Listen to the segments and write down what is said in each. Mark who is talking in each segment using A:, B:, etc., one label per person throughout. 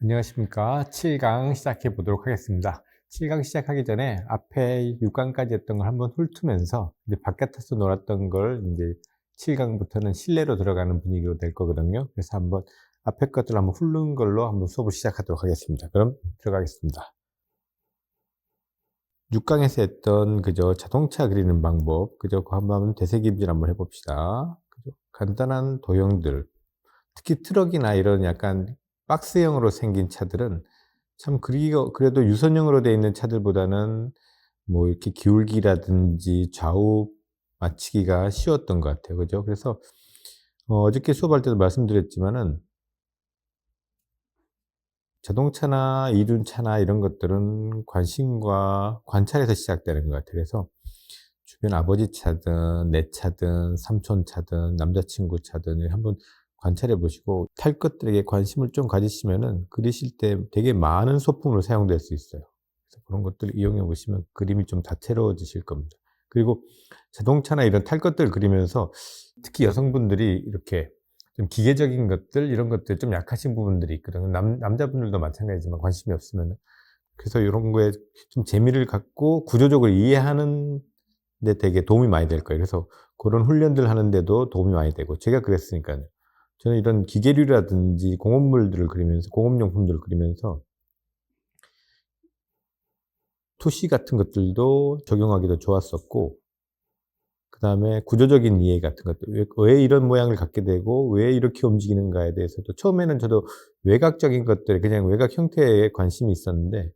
A: 안녕하십니까. 7강 시작해 보도록 하겠습니다. 7강 시작하기 전에 앞에 6강까지 했던 걸 한번 훑으면서 이제 바깥에서 놀았던 걸 이제 7강부터는 실내로 들어가는 분위기로 될 거거든요. 그래서 한번 앞에 것들 한번 훑는 걸로 한번 수업을 시작하도록 하겠습니다. 그럼 들어가겠습니다. 6강에서 했던 그저 자동차 그리는 방법, 그저 그거 한번 되새김질 한번 해봅시다. 그죠? 간단한 도형들, 특히 트럭이나 이런 약간 박스형으로 생긴 차들은 참 그리기가 그래도 유선형으로 되어 있는 차들보다는 뭐 이렇게 기울기라든지 좌우 맞추기가 쉬웠던 것 같아요. 그죠? 그래서 어저께 수업할 때도 말씀드렸지만은 자동차나 이륜차나 이런 것들은 관심과 관찰에서 시작되는 것 같아요. 그래서 주변 아버지 차든 내 차든 삼촌 차든 남자친구 차든 한번 관찰해 보시고 탈 것들에게 관심을 좀 가지시면은 그리실 때 되게 많은 소품으로 사용될 수 있어요. 그래서 그런 것들을 이용해 보시면 그림이 좀 다채로워지실 겁니다. 그리고 자동차나 이런 탈 것들을 그리면서 특히 여성분들이 이렇게 좀 기계적인 것들 이런 것들 좀 약하신 부분들이 있거든요. 남자분들도 마찬가지지만 관심이 없으면은. 그래서 요런 거에 좀 재미를 갖고 구조적으로 이해하는 데 되게 도움이 많이 될 거예요. 그래서 그런 훈련들 하는 데도 도움이 많이 되고 제가 그랬으니까요. 저는 이런 기계류라든지 공업물들을 그리면서 공업용품들을 그리면서 투시 같은 것들도 적용하기도 좋았었고 그다음에 구조적인 이해 같은 것들 왜 이런 모양을 갖게 되고 왜 이렇게 움직이는가에 대해서도 처음에는 저도 외곽적인 것들 그냥 외곽 형태에 관심이 있었는데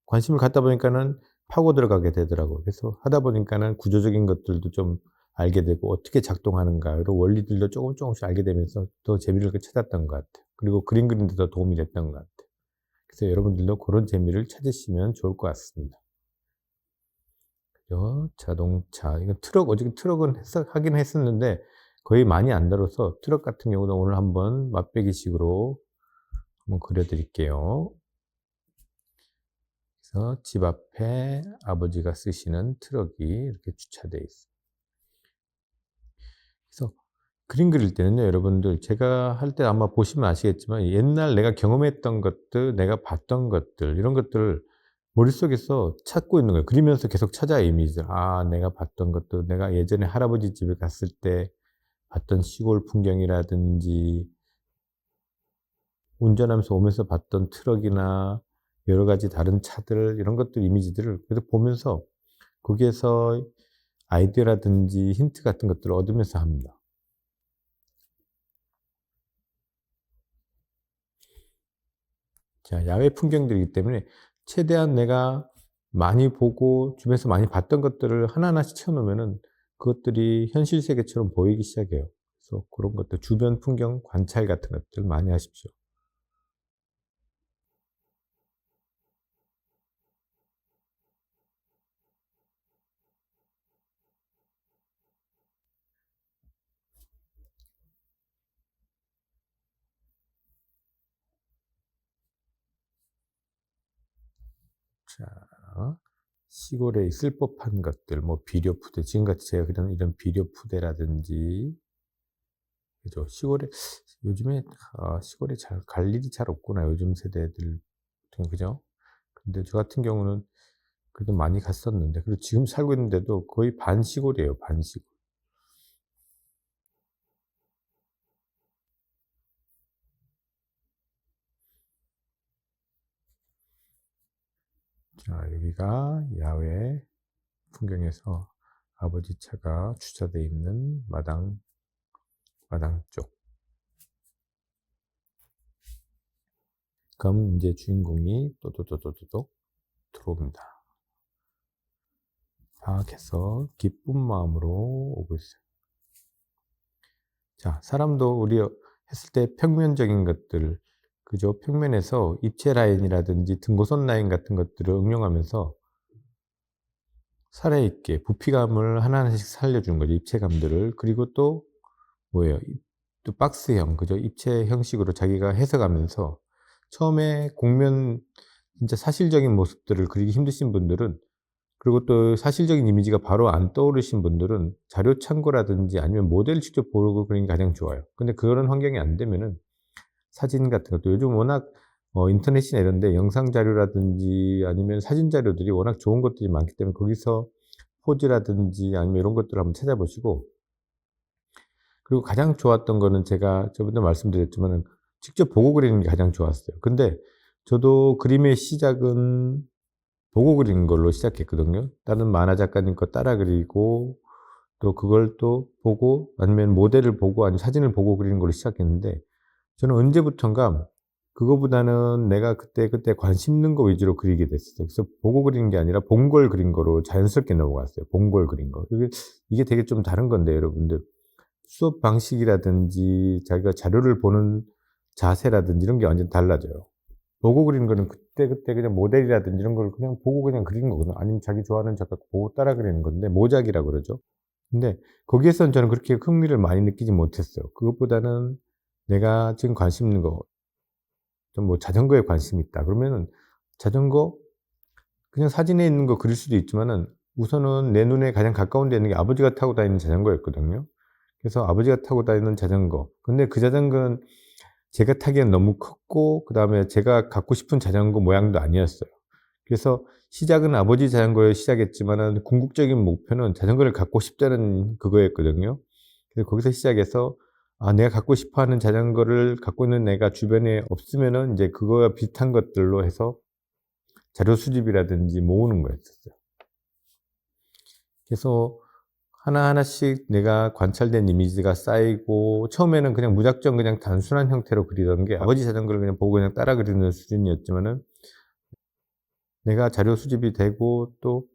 A: 관심을 갖다 보니까는 파고 들어가게 되더라고요. 그래서 하다 보니까는 구조적인 것들도 좀 알게 되고 어떻게 작동하는가 이런 원리들도 조금씩 알게 되면서 더 재미를 찾았던 것 같아요. 그리고 그림 그리는 데도 도움이 됐던 것 같아요. 그래서 여러분들도 그런 재미를 찾으시면 좋을 것 같습니다. 그죠? 자동차 이거 트럭 어저께 트럭은 하긴 했었는데 거의 많이 안 다뤄서 트럭 같은 경우는 오늘 한번 맛배기식으로 한번 그려 드릴게요. 그래서 집 앞에 아버지가 쓰시는 트럭이 이렇게 주차되어 있어요. 그래서 그림 그릴 때는요, 여러분들 제가 할 때 아마 보시면 아시겠지만 옛날 내가 경험했던 것들, 내가 봤던 것들 이런 것들을 머릿속에서 찾고 있는 거예요. 그리면서 계속 찾아요, 이미지를. 아, 내가 봤던 것도 내가 예전에 할아버지 집에 갔을 때 봤던 시골 풍경이라든지 운전하면서 오면서 봤던 트럭이나 여러 가지 다른 차들 이런 것들 이미지들을 계속 보면서 거기에서 아이디어라든지 힌트 같은 것들을 얻으면서 합니다. 자, 야외 풍경들이기 때문에 최대한 내가 많이 보고 주변에서 많이 봤던 것들을 하나하나씩 채워 놓으면은 그것들이 현실 세계처럼 보이기 시작해요. 그래서 그런 것들 주변 풍경 관찰 같은 것들 많이 하십시오. 자, 시골에 있을 법한 것들 뭐 비료 푸대 지금같이 제가 그런 이런 비료 푸대라든지 그죠. 시골에 요즘에 시골에 잘 갈 일이 잘 없구나. 요즘 세대들 그죠? 근데 저 같은 경우는 그래도 많이 갔었는데 그리고 지금 살고 있는데도 거의 반시골이에요, 반시골. 자, 여기가 야외 풍경에서 아버지 차가 주차되어 있는 마당 쪽. 그럼 이제 주인공이 또또또또또 들어옵니다. 파악해서 기쁜 마음으로 오고 있어요. 자, 사람도 우리 했을 때 평면적인 것들, 그죠? 평면에서 입체 라인이라든지 등고선 라인 같은 것들을 응용하면서 살아있게 부피감을 하나하나씩 살려주는 거죠. 입체감들을. 그리고 또 뭐예요? 또 박스형, 그죠? 입체 형식으로 자기가 해석하면서 처음에 공면 진짜 사실적인 모습들을 그리기 힘드신 분들은 그리고 또 사실적인 이미지가 바로 안 떠오르신 분들은 자료 참고라든지 아니면 모델을 직접 보고 그리는 게 가장 좋아요. 근데 그런 환경이 안 되면은 사진 같은 것도 요즘 워낙 인터넷이나 이런 데 영상 자료라든지 아니면 사진 자료들이 워낙 좋은 것들이 많기 때문에 거기서 포즈라든지 아니면 이런 것들을 한번 찾아보시고, 그리고 가장 좋았던 거는 제가 저번에 말씀드렸지만은 직접 보고 그리는 게 가장 좋았어요. 근데 저도 그림의 시작은 보고 그리는 걸로 시작했거든요. 다른 만화 작가님 거 따라 그리고 또 그걸 또 보고 아니면 모델을 보고 아니면 사진을 보고 그리는 걸로 시작했는데, 저는 언제부턴가 그거보다는 내가 그때 관심 있는 거 위주로 그리게 됐어요. 그래서 보고 그리는 게 아니라 본 걸 그린 거로 자연스럽게 넘어갔어요. 본 걸 그린 거. 이게 되게 좀 다른 건데 여러분들, 수업 방식이라든지 자기가 자료를 보는 자세라든지 이런 게 완전 달라져요. 보고 그리는 거는 그때 그냥 모델이라든지 이런 걸 그냥 보고 그냥 그리는 거거든요. 아니면 자기 좋아하는 작가 보고 따라 그리는 건데 모작이라고 그러죠. 근데 거기에서는 저는 그렇게 흥미를 많이 느끼지 못했어요. 그것보다는 내가 지금 관심 있는 거, 좀 뭐 자전거에 관심이 있다 그러면은 자전거 그냥 사진에 있는 거 그릴 수도 있지만은 우선은 내 눈에 가장 가까운 데 있는 게 아버지가 타고 다니는 자전거였거든요. 그래서 아버지가 타고 다니는 자전거. 근데 그 자전거는 제가 타기엔 너무 컸고 그다음에 제가 갖고 싶은 자전거 모양도 아니었어요. 그래서 시작은 아버지 자전거에 시작했지만은 궁극적인 목표는 자전거를 갖고 싶다는 그거였거든요. 그래서 거기서 시작해서 내가 갖고 싶어 하는 자전거를 갖고 있는 애가 주변에 없으면은 인제 그거와 비슷한 것들로 해서 자료 수집이라든지 모으는 거였었어요. 그래서 하나하나씩 내가 관찰된 이미지가 쌓이고 처음에는 그냥 무작정 그냥 단순한 형태로 그리던 게 아버지 자전거를 그냥 보고 그냥 따라 그리는 수준이었지만은, 내가 자료 수집이 되고 또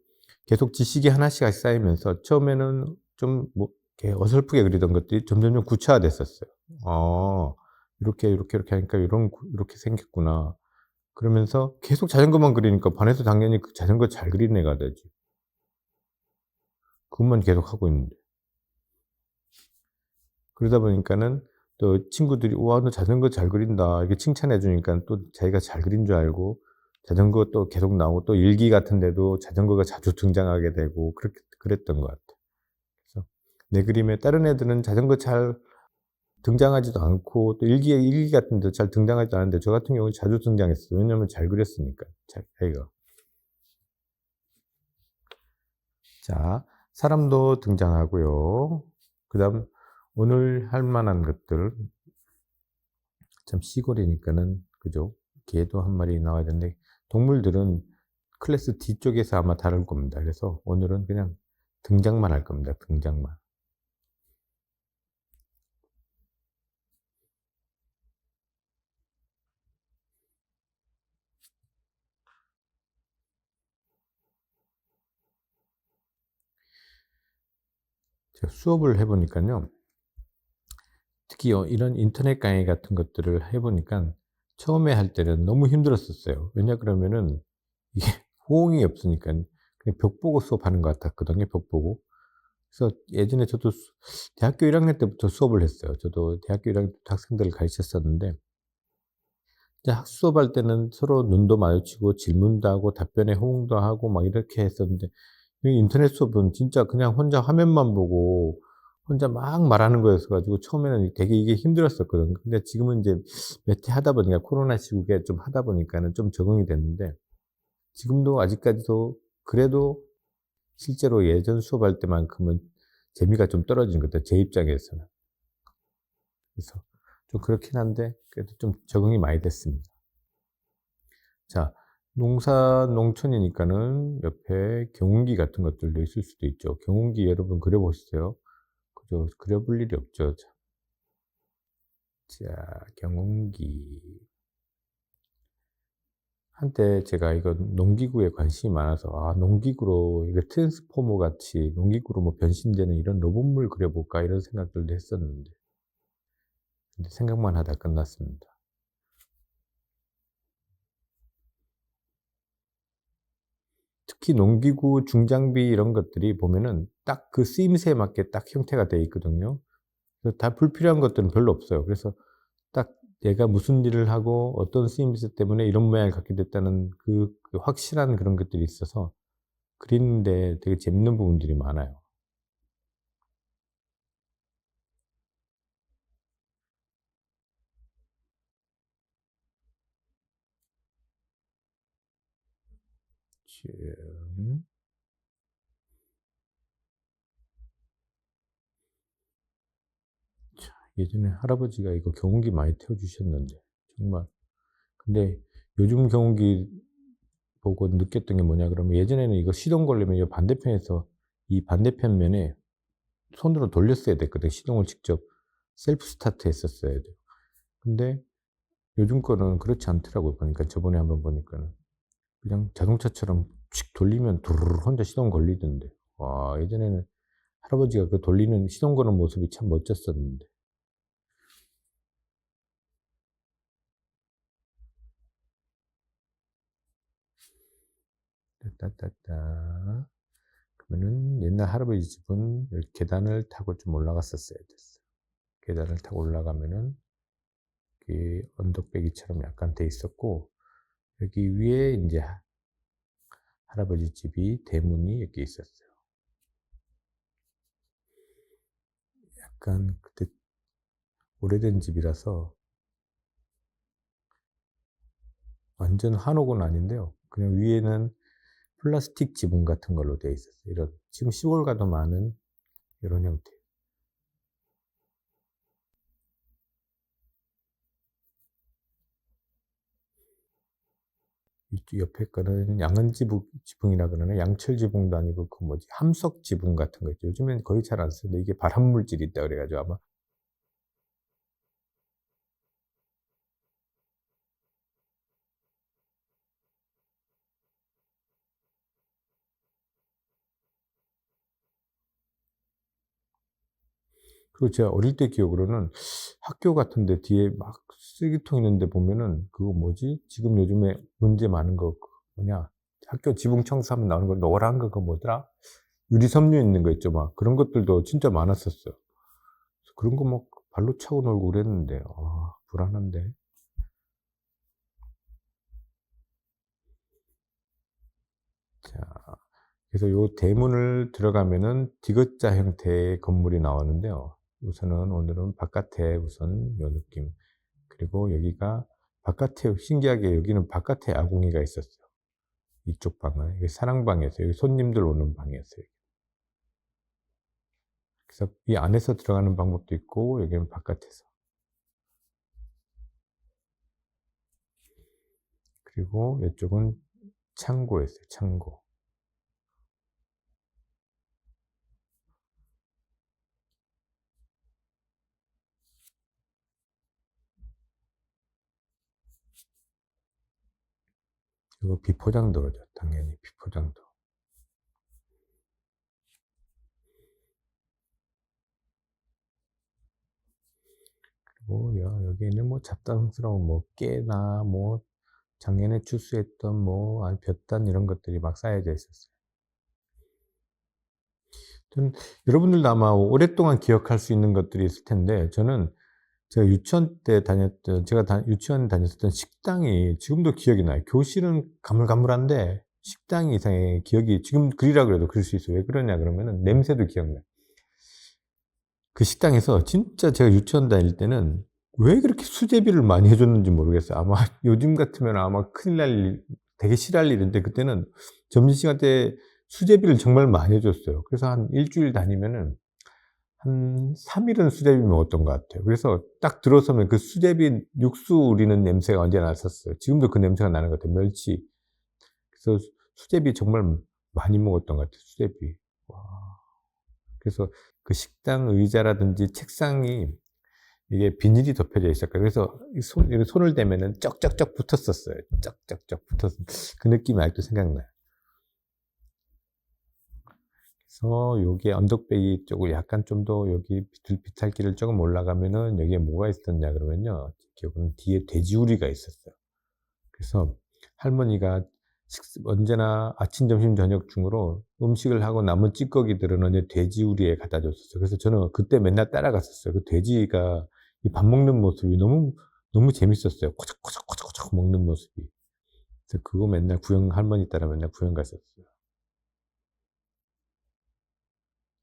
A: 계속 지식이 하나씩 쌓이면서 처음에는 좀 뭐 이렇게 어설프게 그리던 것들이 점점점 구체화됐었어요. '아 이렇게 하니까 이렇게 생겼구나.' 그러면서 계속 자전거만 그리니까 반에서 당연히 그 자전거 잘 그리는 애가 되지. 그것만 계속하고 있는데. 그러다 보니까는 또 친구들이 "우와 너 자전거 잘 그린다." 이렇게 칭찬해 주니깐 또 자기가 잘 그린 줄 알고 자전거 또 계속 나오고 또 일기 같은 데도 자전거가 자주 등장하게 되고 그랬던 것 같아요. 그래서 내 그림에 다른 애들은 자전거 잘 등장하지도 않고 또 일기 같은 데도 잘 등장하지도 않았는데 저 같은 경우는 자주 등장했어요. 왜냐하면 잘 그렸으니까 자기가. 자, 사람도 등장하고요. 그다음 오늘 할 만한 것들, 참 시골이니까는 그죠? 개도 한 마리 나와야 되는데 동물들은 클래스 뒤쪽에서 아마 다룰 겁니다. 그래서 오늘은 그냥 등장만 할 겁니다. 등장만. 제가 수업을 해 보니깐요. 특히 이런 인터넷 강의 같은 것들을 해 보니깐 처음에 할 때는 너무 힘들었었어요. 왜냐 그러면은 이게 호응이 없으니깐 그냥 벽 보고 수업하는 것 같았거든요, 벽 보고. 그래서 예전에 저도 대학교 1 학년 때부터 수업을 했어요. 저도 대학교 1 학년 때 학생들을 가르쳤었는데 이제 수업할 때는 서로 눈도 마주치고 질문도 하고 답변에 호응도 하고 막 이렇게 했었는데, 이 인터넷 수업은 진짜 그냥 혼자 화면만 보고 혼자 막 말하는 거였어 가지고 처음에는 되게 이게 힘들었었거든요. 근데 지금은 이제 몇 해 하다 보니까 코로나 시국에 좀 하다 보니까는 좀 적응이 됐는데, 지금도 아직까지도 그래도 실제로 예전 수업할 때만큼은 재미가 좀 떨어지는 것 같아요, 제 입장에서는. 그래서 좀 그렇긴 한데 그래도 좀 적응이 많이 됐습니다. 자, 농촌이니까는 옆에 경운기 같은 것들도 있을 수도 있죠. 경운기 여러분 그려 보셨어요? 그죠? 그려 볼 일이 없죠. 자, 경운기. 한때 제가 이거 농기구에 관심이 많아서 농기구로 이거 트랜스포머 같이 농기구로 뭐 변신되는 이런 로봇물 그려 볼까 이런 생각들도 했었는데 근데 생각만 하다 끝났습니다. 특히 농기구 중장비 이런 것들이 보면은 딱 그 쓰임새에 맞게 딱 형태가 돼 있거든요. 그래서 다 불필요한 것들은 별로 없어요. 그래서 딱 얘가 무슨 일을 하고 어떤 쓰임새 때문에 이런 모양을 갖게 됐다는 그 확실한 그런 것들이 있어서 그리는데 되게 재밌는 부분들이 많아요. 예전에 할아버지가 이거 경운기 많이 태워주셨는데, 정말. 근데 요즘 경운기 보고 느꼈던 게 뭐냐 그러면, 예전에는 이거 시동 걸리면 이 반대편에서 이 반대편 면에 손으로 돌렸어야 됐거든. 시동을 직접 셀프 스타트 했었어야 돼요. 근데 요즘 거는 그렇지 않더라고요. 보니까, 저번에 한번 보니까는. 그냥 자동차처럼 칙 돌리면 두루룩 혼자 시동 걸리던데. 와, 예전에는 할아버지가 그 돌리는 시동 거는 모습이 참 멋졌었는데. 따따따따. 그러면은 옛날 할아버지 집은 이렇게 계단을 타고 좀 올라갔었어야 됐어요. 계단을 타고 올라가면은 이 언덕배기처럼 약간 돼 있었고, 여기 위에 이제 할아버지 집이 대문이 이렇게 있었어요. 약간 그때 오래된 집이라서 완전 한옥은 아닌데요. 그냥 위에는 플라스틱 지붕 같은 걸로 되어 있었어요. 이런, 지금 시골 가도 많은 이런 형태. 이쪽 옆에 거는 양은 지붕이라 그러나, 양철 지붕도 아니고 그 뭐지, 함석 지붕 같은 거 있죠. 요즘엔 거의 잘 안 쓰는데, 이게 발암 물질이 있다 그래가지고 아마. 그리고 제가 어릴 때 기억으로는 학교 같은 데 뒤에 막 쓰레기통 있는데 보면은, 그거 뭐지? 지금 요즘에 문제 많은 거, 그 뭐냐? 학교 지붕 청소하면 나오는 거 노란 거, 그거 뭐더라? 유리섬유 있는 거 있죠. 막 그런 것들도 진짜 많았었어요. 그런 거 막 발로 차고 놀고 그랬는데, 아, 불안한데. 자, 그래서 요 대문을 들어가면은 디귿자 형태의 건물이 나오는데요. 우선은 오늘은 바깥에 우선 요 느낌. 그리고 여기가 바깥에, 신기하게 여기는 바깥에 아궁이가 있었어요. 이쪽 방은. 이게 사랑방이었어요. 여기 손님들 오는 방이었어요. 그래서 이 안에서 들어가는 방법도 있고, 여기는 바깥에서. 그리고 이쪽은 창고였어요. 창고. 그리고 비포장도로죠. 당연히 비포장도. 그리고 여기는 뭐 잡다스러운 뭐 깨나 뭐 작년에 추수했던 뭐 볕단 이런 것들이 막 쌓여져 있었어요. 저는, 여러분들도 아마 오랫동안 기억할 수 있는 것들이 있을 텐데, 저는 제가 유치원 때 다녔던, 유치원 다녔었던 식당이 지금도 기억이 나요. 교실은 가물가물한데 식당이 이상하게 기억이, 지금 그리라 그래도 그럴 수 있어요. 왜 그러냐 그러면은 냄새도 기억나요. 그 식당에서 진짜 제가 유치원 다닐 때는 왜 그렇게 수제비를 많이 해줬는지 모르겠어요. 아마 요즘 같으면 아마 큰일 날 일, 되게 싫어할 일인데, 그때는 점심시간 때 수제비를 정말 많이 해줬어요. 그래서 한 일주일 다니면은 한 3일은 수제비 먹었던 것 같아요. 그래서 딱 들어서면 그 수제비 육수 우리는 냄새가 언제나 났었어요. 지금도 그 냄새가 나는 것 같아요. 멸치. 그래서 수제비 정말 많이 먹었던 것 같아요. 수제비. 와. 그래서 그 식당 의자라든지 책상이 이게 비닐이 덮여져 있었거든요. 그래서 손을 대면은 쩍쩍쩍 붙었었어요. 쩍쩍쩍 붙었, 그 느낌이 아직도 생각나요. 그래서 요게 언덕배기 쪽을 약간 좀 더, 여기 비탈길을 조금 올라가면은 여기에 뭐가 있었냐 그러면요, 기억은 뒤에 돼지우리가 있었어요. 그래서 할머니가 언제나 아침, 점심, 저녁 중으로 음식을 하고 남은 찌꺼기들은 언제 돼지우리에 갖다 줬었어요. 그래서 저는 그때 맨날 따라갔었어요. 그 돼지가 이 밥 먹는 모습이 너무, 너무 재밌었어요. 코작코작코작코작 먹는 모습이. 그래서 그거 맨날 할머니 따라 맨날 구경 갔었어요.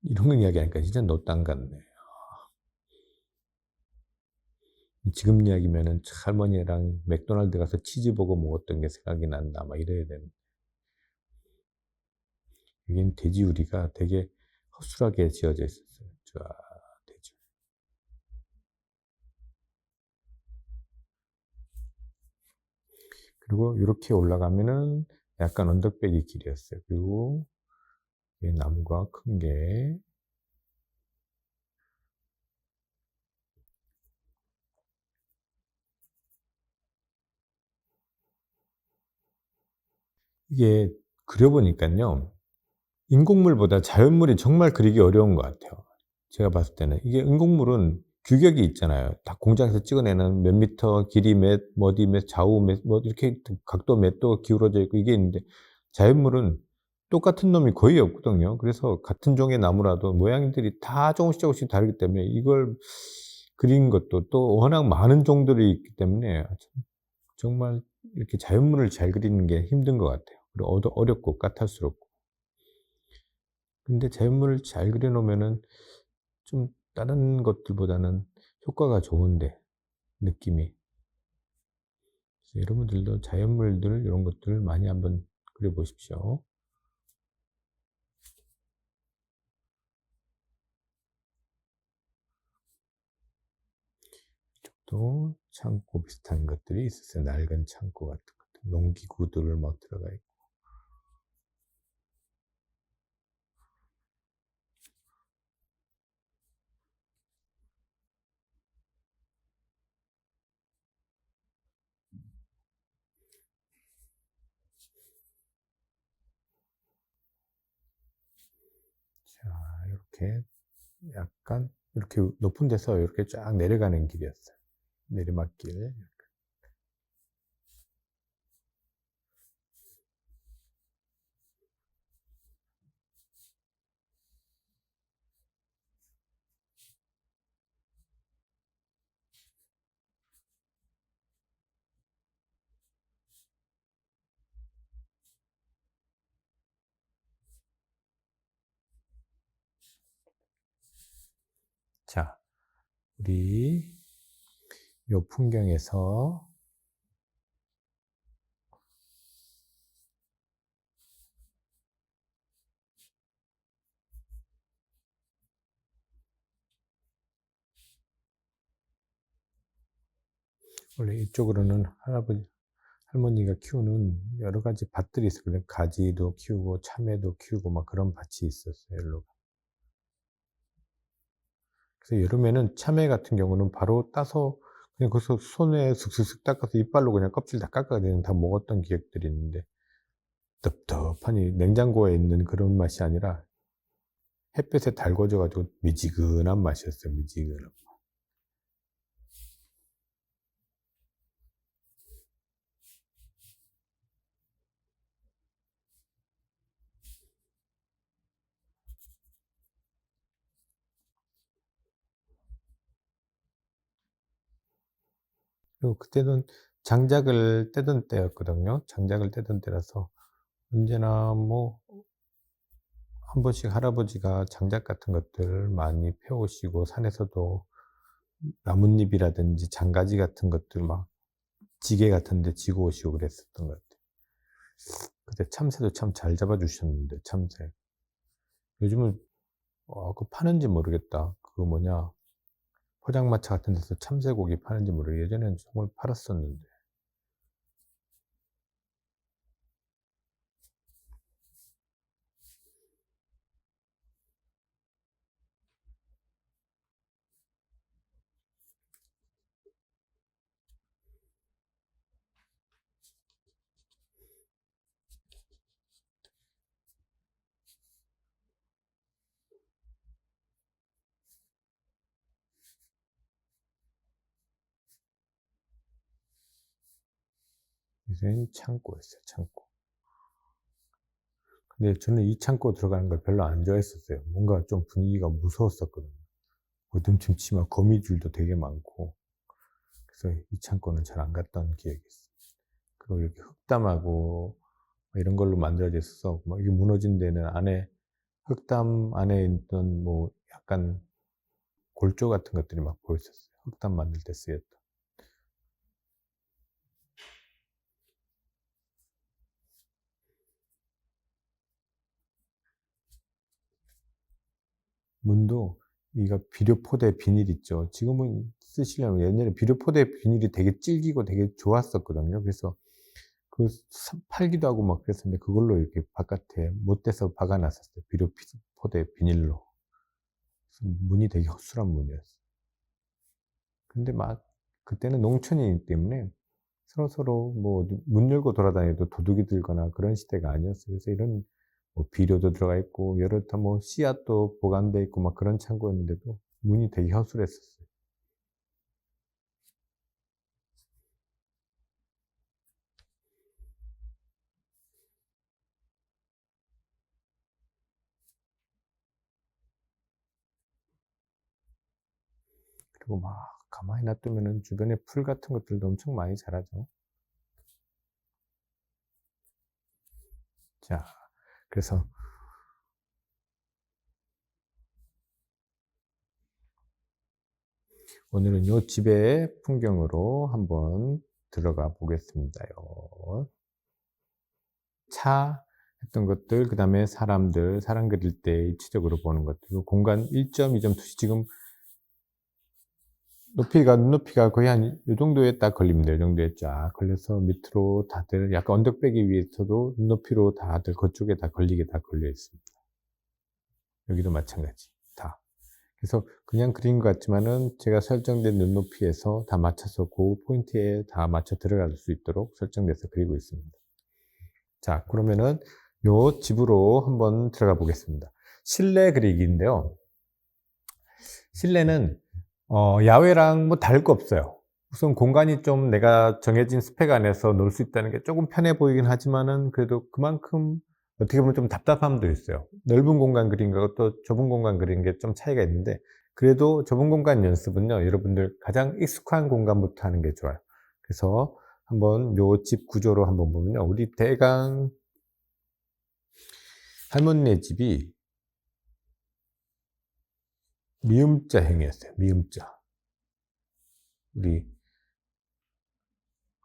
A: 이런 거 이야기하니까 진짜 노땅 같네. 지금 이야기면은 할머니랑 맥도날드 가서 치즈버거 먹었던 게 생각이 난다. 막 이래야 되는. 여기는 돼지우리가 되게 허술하게 지어져 있었어요. 쫙 돼지. 그리고 이렇게 올라가면은 약간 언덕배기 길이었어요. 그리고 이 나무가 큰 게, 이게 그려보니깐요, 인공물보다 자연물이 정말 그리기 어려운 것 같아요. 제가 봤을 때는. 이게 인공물은 규격이 있잖아요. 다 공장에서 찍어내는 몇 미터, 길이 몇, 어디 몇, 좌우 몇, 뭐 이렇게 각도 몇 도 기울어져 있고 이게 있는데, 자연물은 똑같은 놈이 거의 없거든요. 그래서 같은 종의 나무라도 모양들이 다 조금씩 조금씩 다르기 때문에 이걸 그린 것도 또 워낙 많은 종들이 있기 때문에 정말 이렇게 자연물을 잘 그리는 게 힘든 것 같아요. 그리고 어렵고 까탈스럽고. 근데 자연물을 잘 그려 놓으면은 좀 다른 것들보다는 효과가 좋은데, 느낌이. 그래서 여러분들도 자연물들 이런 것들 많이 한번 그려 보십시오. 또 창고 비슷한 것들이 있었어요. 낡은 창고 같은 것들. 농기구들 막 들어가 있고. 자, 이렇게 약간 이렇게 높은 데서 이렇게 쫙 내려가는 길이었어요. 내리막길. 자, 우리 요 풍경에서 원래 이쪽으로는 할머니가 키우는 여러 가지 밭들이 있었거든요. 가지도 키우고 참외도 키우고 막 그런 밭이 있었어요. 일로. 그래서 여름에는 참외 같은 경우는 바로 따서 그냥 거기서 손에 슥슥슥 닦아서 이빨로 그냥 껍질 다 깎아 그냥 다 먹었던 기억들이 있는데, 텁텁하니 냉장고에 있는 그런 맛이 아니라 햇볕에 달궈져 가지고 미지근한 맛이었어요. 미지근한. 그리고 그때는 장작을 떼던 때였거든요. 장작을 떼던 때라서 언제나 뭐 한 번씩 할아버지가 장작 같은 것들을 많이 펴 오시고, 산에서도 나뭇잎이라든지 장가지 같은 것들 막 지게 같은 데 지고 오시고 그랬었던 것 같아요. 그때 참새도 참 잘 잡아 주셨는데, 참새. 요즘은 그거 파는지 모르겠다. 그 뭐냐, 포장마차 같은 데서 참새고기 파는지 모르겠어요. 예전에는 정말 팔았었는데. 요새는 창고였어요, 창고. 근데 저는 이 창고 들어가는 걸 별로 안 좋아했었어요. 뭔가 좀 분위기가 무서웠었거든요. 어둠침침한 거미줄도 되게 많고. 그래서 이 창고는 잘 안 갔던 기억이 있어요. 그리고 이렇게 흙담하고 이런 걸로 만들어져 있어서 막 이게 무너진 데는 안에, 흙담 안에 있던 뭐 약간 골조 같은 것들이 막 보였었어요. 흙담 만들 때 쓰였던. 문도 이거 비료포대 비닐 있죠. 지금은 쓰시려면 옛날에 비료포대 비닐이 되게 질기고 되게 좋았었거든요. 그래서 팔기도 하고 막 그랬었는데 그걸로 이렇게 바깥에 못대서 박아 놨었어요. 비료포대 비닐로. 그래서 문이 되게 허술한 문이었어요. 근데 막 그때는 농촌이기 때문에 서로서로 뭐 문 열고 돌아다녀도 도둑이 들거나 그런 시대가 아니었어요. 그래서 이런 뭐 비료도 들어가 있고 여러 뭐 씨앗도 보관돼 있고 막 그런 창고였는데도 문이 되게 허술했었어요. 그리고 막 가만히 놔두면은 주변에 풀 같은 것들도 엄청 많이 자라죠. 자, 그래서 오늘은 요 집의 풍경으로 한번 들어가 보겠습니다요. 차 했던 것들, 그 다음에 사람들, 사람 그릴 때 입체적으로 보는 것들, 공간 1점, 2점 투시 지금 눈높이가 거의 한 요 정도에 딱 걸립니다. 요 정도에 쫙 걸려서 밑으로 다들 약간 언덕배기 위에서도 눈높이로 다들 그쪽에 다 걸리게 다 걸려 있습니다. 여기도 마찬가지. 다. 그래서 그냥 그린 것 같지만은 제가 설정된 눈높이에서 다 맞춰서 그 포인트에 다 맞춰 들어갈 수 있도록 설정돼서 그리고 있습니다. 자, 그러면은 요 집으로 한번 들어가 보겠습니다. 실내 그리기인데요. 실내는 야외랑 뭐 다를 거 없어요. 우선 공간이 좀 내가 정해진 스펙 안에서 놀 수 있다는 게 조금 편해 보이긴 하지만은 그래도 그만큼 어떻게 보면 좀 답답함도 있어요. 넓은 공간 그린 거하고 또 좁은 공간 그린 게 좀 차이가 있는데 그래도 좁은 공간 연습은요, 여러분들 가장 익숙한 공간부터 하는 게 좋아요. 그래서 한번 요 집 구조로 한번 보면요, 우리 대강 할머니네 집이 미음자형이었어요. 미음자. 우리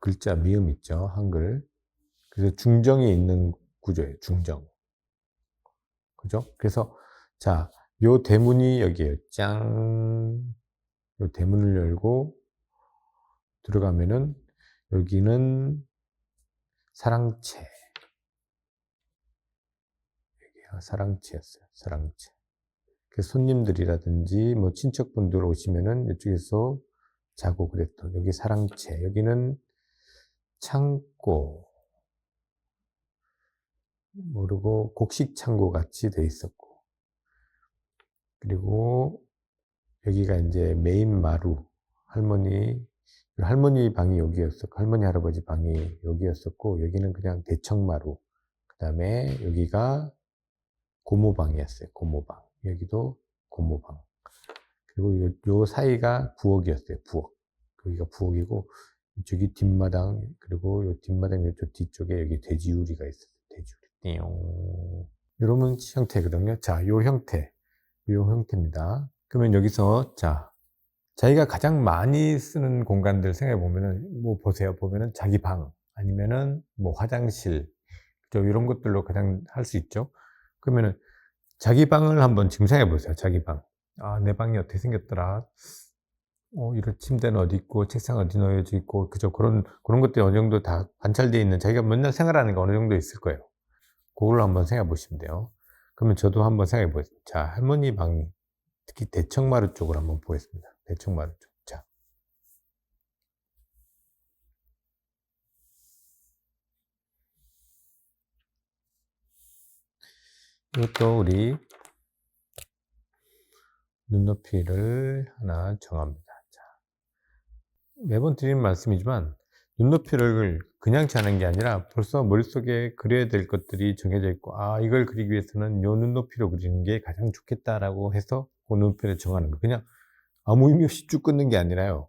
A: 글자 미음 있죠, 한글. 그래서 중정이 있는 구조예요. 중정. 그죠? 그래서 자, 요 대문이 여기에요. 짱. 요 대문을 열고 들어가면은 여기는 사랑채. 여기가 사랑채였어요. 사랑채. 그래서 손님들이라든지 뭐 친척분들 오시면은 이쪽에서 자고 그랬던 여기 사랑채. 여기는 창고. 모르고 곡식 창고 같이 돼 있었고. 그리고 여기가 이제 메인 마루. 할머니 방이 여기였었고, 할머니, 할아버지 방이 여기였었고, 여기는 그냥 대청마루. 그 다음에 여기가 고모방이었어요. 고모방. 여기도 고모방. 그리고 요 사이가 부엌이었어요. 부엌. 여기가 부엌이고, 이쪽이 뒷마당, 그리고 요 뒷마당 이쪽 뒤쪽에 여기 돼지우리가 있었어요. 돼지우리. 띠용. 이런 형태거든요. 자, 요 형태입니다. 그러면 여기서, 자, 자기가 가장 많이 쓰는 공간들 생각해 보면은, 뭐 보세요. 보면은 자기 방, 아니면은 뭐 화장실, 이런 것들로 가장 할 수 있죠. 그러면은 자기 방을 한번 지금 생각해 보세요. 자기 방. 아, 내 방이 어떻게 생겼더라. 이런 침대는 어디 있고, 책상 어디 놓여져 있고, 그죠. 그런 것들이 어느 정도 다 관찰되어 있는, 자기가 맨날 생활하는 게 어느 정도 있을 거예요. 그걸로 한번 생각해 보시면 돼요. 그러면 저도 한번 생각해 보겠습니다. 자, 할머니 방이, 특히 대청마루 쪽으로 한번 보겠습니다. 대청마루 쪽. 자, 이것도 우리 눈높이를 하나 정합니다. 자, 매번 드리는 말씀이지만 눈높이를 그냥 자는 게 아니라 벌써 머릿속에 그려야 될 것들이 정해져 있고, 아, 이걸 그리기 위해서는 요 눈높이로 그리는 게 가장 좋겠다라고 해서 그 눈높이를 정하는 거. 그냥 아무 의미 없이 쭉 끊는 게 아니라요,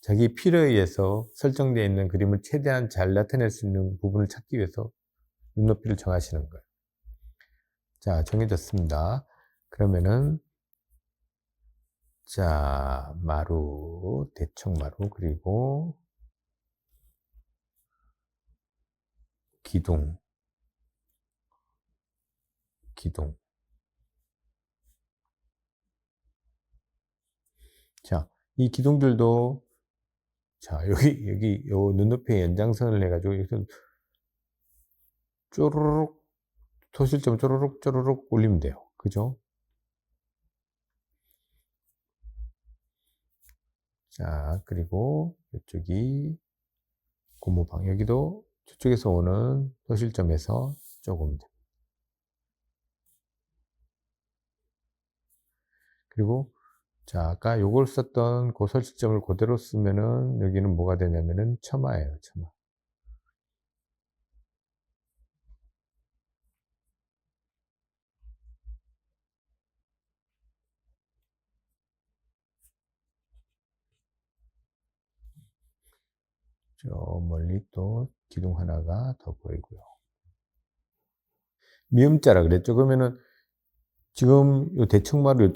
A: 자기 필요에 의해서 설정되어 있는 그림을 최대한 잘 나타낼 수 있는 부분을 찾기 위해서 눈높이를 정하시는 거예요. 자, 정해졌습니다. 그러면은 자, 마루, 대청마루, 그리고 기둥. 자, 이 기둥들도, 자, 여기, 요 눈높이의 연장선을 해가지고, 여기서 쪼르륵, 소실점 쪼르륵, 쪼르륵 올리면 돼요. 그죠? 자, 그리고 이쪽이 고무방. 여기도 저쪽에서 오는 소실점에서 조금 돼. 그리고, 자, 아까 요걸 썼던 그 소실점을 그대로 쓰면은, 여기는 뭐가 되냐면은, 처마예요, 처마. 저 멀리 또 기둥 하나가 더 보이고요. 미음자라 그랬죠. 그러면은 지금 요 대청마루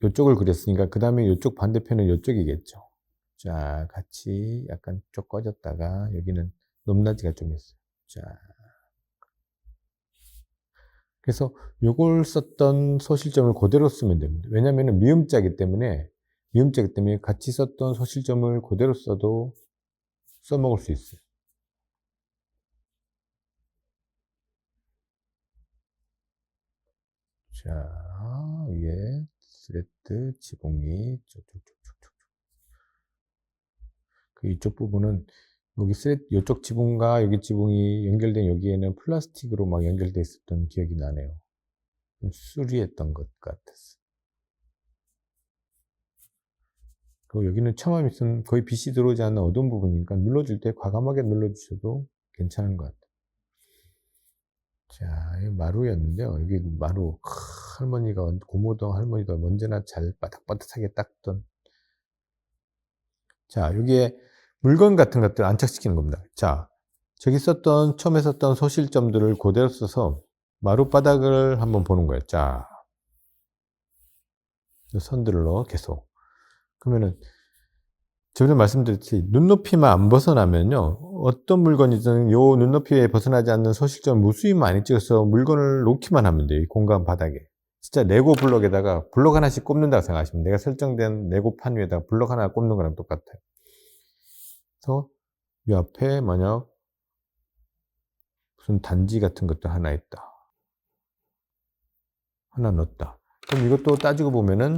A: 요쪽을 그렸으니까 그 다음에 요쪽 반대편은 요쪽이겠죠. 자, 같이 약간 쭉 꺼졌다가 여기는 높낮이가 좀 있어요. 자, 그래서 요걸 썼던 소실점을 그대로 쓰면 됩니다. 왜냐면은 미음자이기 때문에 같이 썼던 소실점을 그대로 써도 써먹을 수 있어요. 자, 위에 스레드 지붕이 쭉쭉쭉쭉쭉. 그 이쪽 부분은 여기 이쪽 지붕과 여기 지붕이 연결된 여기에는 플라스틱으로 막 연결돼 있었던 기억이 나네요. 좀 수리했던 것 같았어. 그리고 여기는 처마 밑은 거의 빛이 들어오지 않는 어두운 부분이니까 눌러줄 때 과감하게 눌러주셔도 괜찮은 것 같아요. 자, 이 마루였는데요. 여기 마루, 할머니가, 고모동 할머니도 언제나 잘 바닥바닥하게 닦던. 자, 여기에 물건 같은 것들 안착시키는 겁니다. 자, 처음에 썼던 소실점들을 그대로 써서 마룻바닥을 한번 보는 거예요. 자, 선들로 계속. 그러면은, 전에 말씀드렸듯이 눈높이만 안 벗어나면요, 어떤 물건이든 요 눈높이에 벗어나지 않는 소실점 무수히 많이 찍어서 물건을 놓기만 하면 돼요. 이 공간 바닥에. 진짜 레고 블럭에다가 블럭 하나씩 꼽는다고 생각하시면 내가 설정된 레고판 위에다가 블럭 하나 꼽는 거랑 똑같아요. 그래서 이 앞에 만약 무슨 단지 같은 것도 하나 있다. 하나 넣었다. 그럼 이것도 따지고 보면은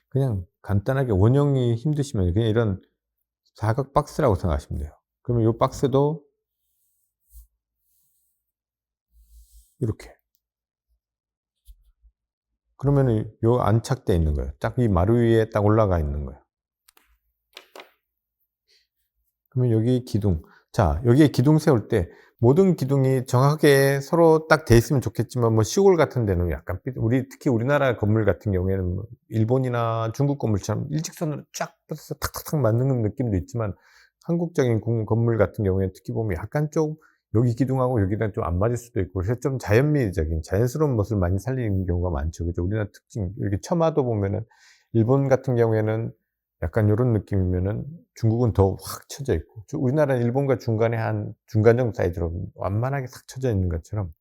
A: 그냥 간단하게 원형이 힘드시면 그냥 이런 사각 박스라고 생각하시면 돼요. 그러면 이 박스도 이렇게. 그러면은 요 안착되어 있는 거예요. 딱 이 마루 위에 딱 올라가 있는 거예요. 그러면 여기 기둥. 자, 여기에 기둥 세울 때 모든 기둥이 정확하게 서로 딱 돼 있으면 좋겠지만 뭐 시골 같은 데는 약간 특히 우리나라 건물 같은 경우에는 뭐 일본이나 중국 건물처럼 일직선으로 쫙 뻗어서 탁탁탁 맞는 느낌도 있지만 한국적인 건물 같은 경우에는 특히 보면 약간 좀 여기 기둥하고 여기랑 좀 안 맞을 수도 있고 그래서 좀 자연미적인 자연스러운 모습을 많이 살리는 경우가 많죠. 그죠? 우리나라 특징 이렇게 처마도 보면은 일본 같은 경우에는 약간 요런 느낌이면은 중국은 더 확 쳐져 있고 우리나라는 일본과 중간에 한 중간 정도 사이즈로 완만하게 싹 쳐져 있는 것처럼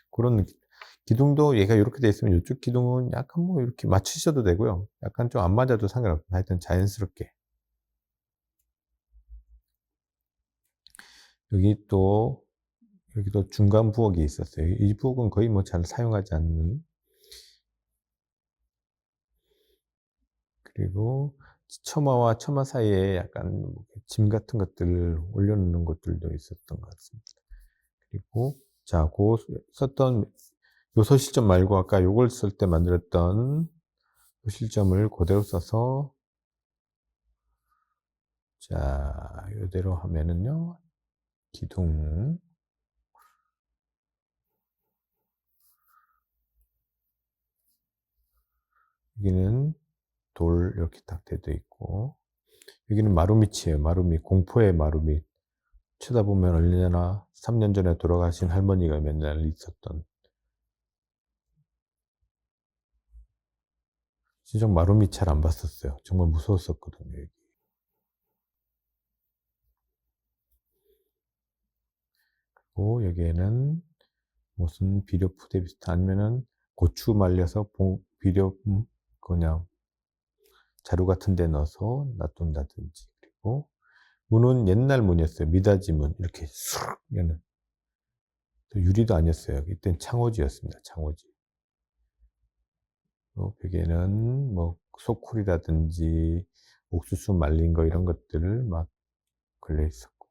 A: 그런 느낌. 기둥도 얘가 이렇게 돼 있으면 이쪽 기둥은 약간 뭐 이렇게 맞추셔도 되고요. 약간 좀 안 맞아도 상관없고 하여튼 자연스럽게. 여기도 중간 부엌이 있었어요. 이 부엌은 거의 뭐 잘 사용하지 않는. 그리고 처마와 처마 사이에 약간 짐 같은 것들을 올려놓는 곳들도 있었던 것 같습니다. 그리고 자, 썼던 요 소실점 말고 아까 요걸 쓸 때 만들었던 소실점을 그대로 써서 자, 요대로 하면은요, 기둥 여기는 돌 이렇게 딱 되어 있고 여기는 마루밑이에요. 마루밑, 공포의 마루밑. 쳐다보면 얼마나 3년 전에 돌아가신 할머니가 맨날 있었던 진짜 마루밑 잘 안 봤었어요. 정말 무서웠었거든요. 여기. 그리고 여기에는 무슨 비료 푸대 비슷한 아니면은 고추 말려서 비료 그냥 자루 같은 데 넣어서 놔둔다든지. 그리고 문은 옛날 문이었어요. 미닫이 문. 이렇게 쑥 여는. 유리도 아니었어요. 이땐 창호지였습니다. 창호지. 벽에는 뭐 소쿠리라든지 옥수수 말린 거 이런 것들을 막 걸려 있었고.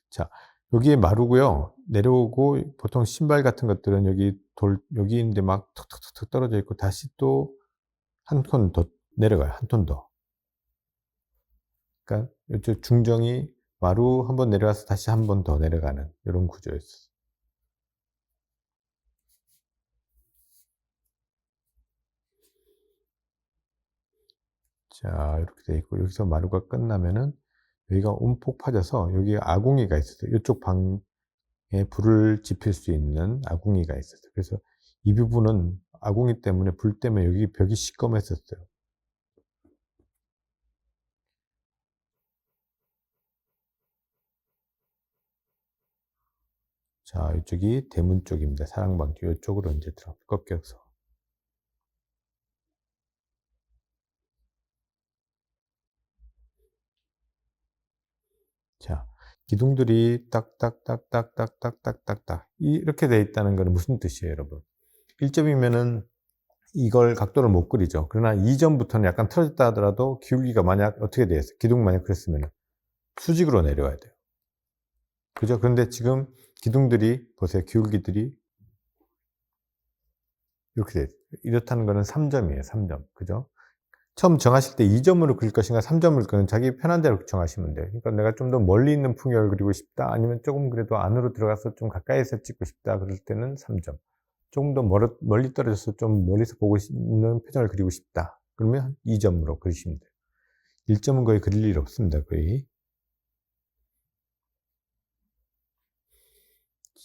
A: 자, 여기에 마루고요. 내려오고 보통 신발 같은 것들은 여기 있는데 막 툭툭툭툭 떨어져 있고 다시 또 한 톤 더 내려가요. 한 톤 더. 그러니까 이쪽 중정이 마루 한 번 내려와서 다시 한 번 더 내려가는 이런 구조였어요. 자, 이렇게 돼 있고 여기서 마루가 끝나면은 여기가 움푹 파져서 여기에 아궁이가 있었어요. 이쪽 방에 불을 지필 수 있는 아궁이가 있었어요. 그래서 이 부분은 아궁이 때문에 불 때문에 여기 벽이 시꺼맸었어요. 자, 이쪽이 대문 쪽입니다. 사랑방 뒤 이쪽으로 이제 꺾여서. 자, 기둥들이 딱딱딱딱딱딱딱딱 이렇게 돼 있다는 것은 무슨 뜻이에요, 여러분? 1점이면은 이걸 각도를 못 그리죠. 그러나 2점부터는 약간 틀어졌다 하더라도 기울기가 만약 어떻게 되어 있어요? 기둥 만약 그랬으면 수직으로 내려와야 돼요. 그죠? 그런데 지금 기둥들이 보세요. 기울기들이 이렇게 돼 있어요. 이렇다는 것은 3점이에요. 3점. 그죠? 처음 정하실 때 2점으로 그릴 것인가 3점으로 그릴 것인가 자기 편한 대로 정하시면 돼요. 그러니까 내가 좀 더 멀리 있는 풍경을 그리고 싶다. 아니면 조금 그래도 안으로 들어가서 좀 가까이서 찍고 싶다. 그럴 때는 3점. 조금 더 멀리 떨어져서 좀 멀리서 보고 있는 표정을 그리고 싶다. 그러면 2점으로 그리시면 돼요. 1점은 거의 그릴 일 없습니다. 거의.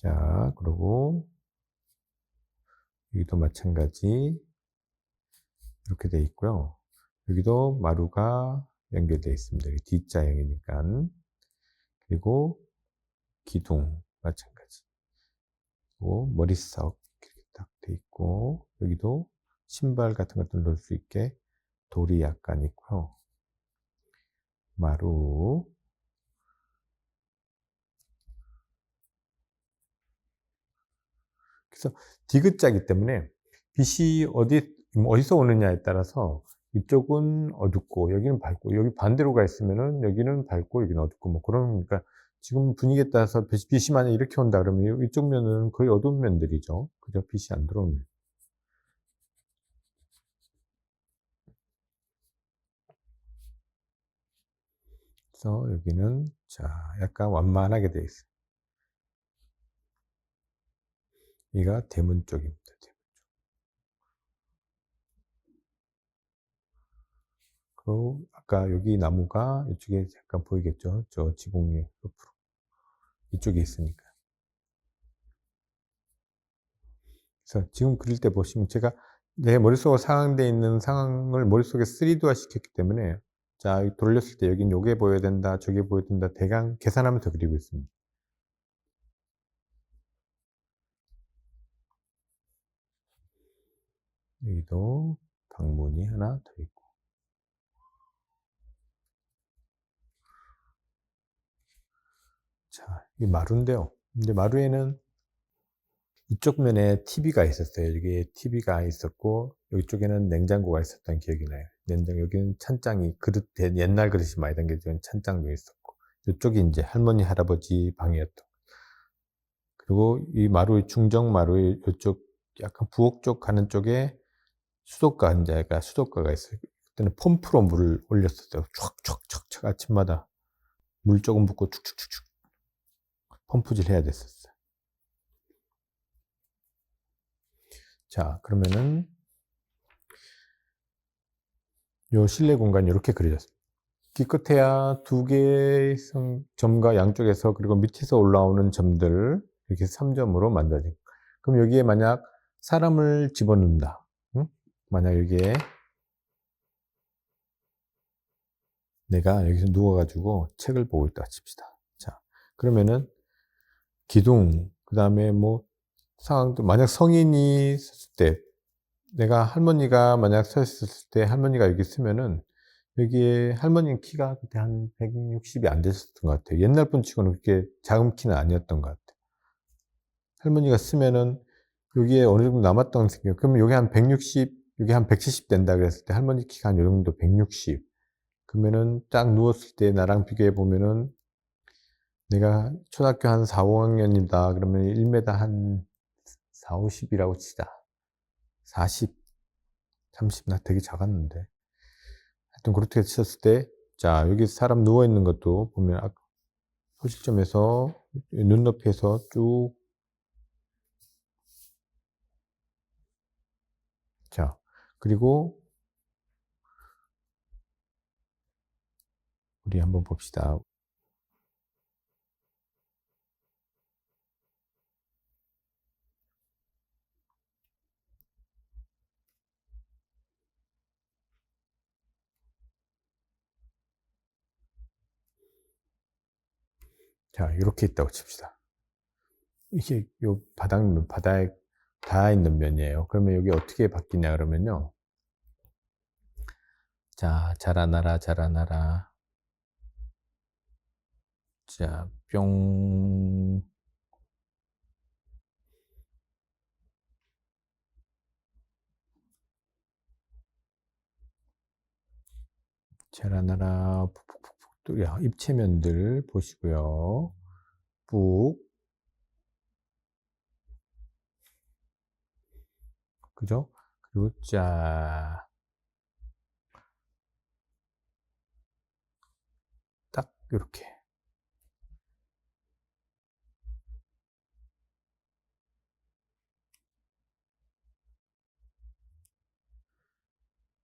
A: 자, 그리고 여기도 마찬가지 이렇게 돼 있고요. 여기도 마루가 연결되어 있습니다. D자형이니까. 그리고 기둥 마찬가지. 머리석 이렇게 딱 돼 있고 여기도 신발 같은 것들 넣을 수 있게 돌이 약간 있고요. 마루. 그래서 디귿자이기 때문에 빛이 어디서 오느냐에 따라서 이쪽은 어둡고 여기는 밝고 여기 반대로 가 있으면은 여기는 밝고 여기는 어둡고 뭐 그러니까 지금 분위기에 따라서 빛이 만약 이렇게 온다 그러면 이쪽 면은 거의 어두운 면들이죠. 그죠? 빛이 안 들어오는. 그래서 여기는 자 약간 완만하게 되어 있어요. 여기가 대문 쪽입니다. 그리고 아까 여기 나무가 이쪽에 약간 보이겠죠? 저 지붕 위 옆으로 이쪽에 있으니까. 그래서 지금 그릴 때 보시면 제가 내 머릿속에 상황되어 있는 상황을 머릿속에 3D화 시켰기 때문에 자 돌렸을 때 여긴 요게 보여야 된다 저게 보여야 된다 대강 계산하면서 그리고 있습니다. 여기도 방문이 하나 더 있고 자 이 마루인데요. 근데 마루에는 이쪽 면에 TV가 있었어요. 여기에 TV가 있었고 이쪽에는 냉장고가 있었던 기억이 나요. 여기는 찬장이 옛날 그릇이 많이 담겨진 찬장도 있었고 이쪽이 이제 할머니 할아버지 방이었던. 그리고 이 마루 중정 마루의 이쪽 약간 부엌 쪽 가는 쪽에 수도가가 있어요. 그때는 펌프로 물을 올렸었어요. 촥촥촥촥 아침마다 물 조금 붓고 축축축축 펌프질 해야 됐었어요. 자, 그러면은 요 실내 공간이 이렇게 그려졌습니다. 기껏해야 두 개의 점과 양쪽에서 그리고 밑에서 올라오는 점들 이렇게 3점으로 만들어진. 그럼 여기에 만약 사람을 집어넣는다. 응? 만약 여기에 내가 여기서 누워가지고 책을 보고 있다 칩시다. 자, 그러면은 기둥, 그 다음에 뭐 상황도 만약 성인이 있을 때 내가 할머니가 만약 서 있었을 때 할머니가 여기 쓰면은 여기에 할머니 키가 그때 한 160이 안 되셨던 것 같아요. 옛날 분 치고는 그렇게 작은 키는 아니었던 것 같아요. 할머니가 쓰면은 여기에 어느 정도 남았던 생겨요. 그러면 요게 한 160, 요게 한 170 된다 그랬을 때 할머니 키가 한 요 정도 160. 그러면은 딱 누웠을 때 나랑 비교해 보면은 내가 초등학교 한 4-5 학년이다 그러면 1m 한 40-50 이라고 치자. 40, 30 나 되게 작았는데. 하여튼 그렇게 쳤을 때 자 여기 사람 누워 있는 것도 보면 소실점에서 눈높이에서 쭉 자 그리고 우리 한번 봅시다. 자 이렇게 있다고 칩시다. 이게 요 바닥에 닿아 있는 면이에요. 그러면 여기 어떻게 바뀌냐 그러면요. 자 자라나라 자라나라 자 뿅 자라나라 푹푹푹푹 또 입체면들 보시고요. 푹 그죠? 그리고 짜 딱 요렇게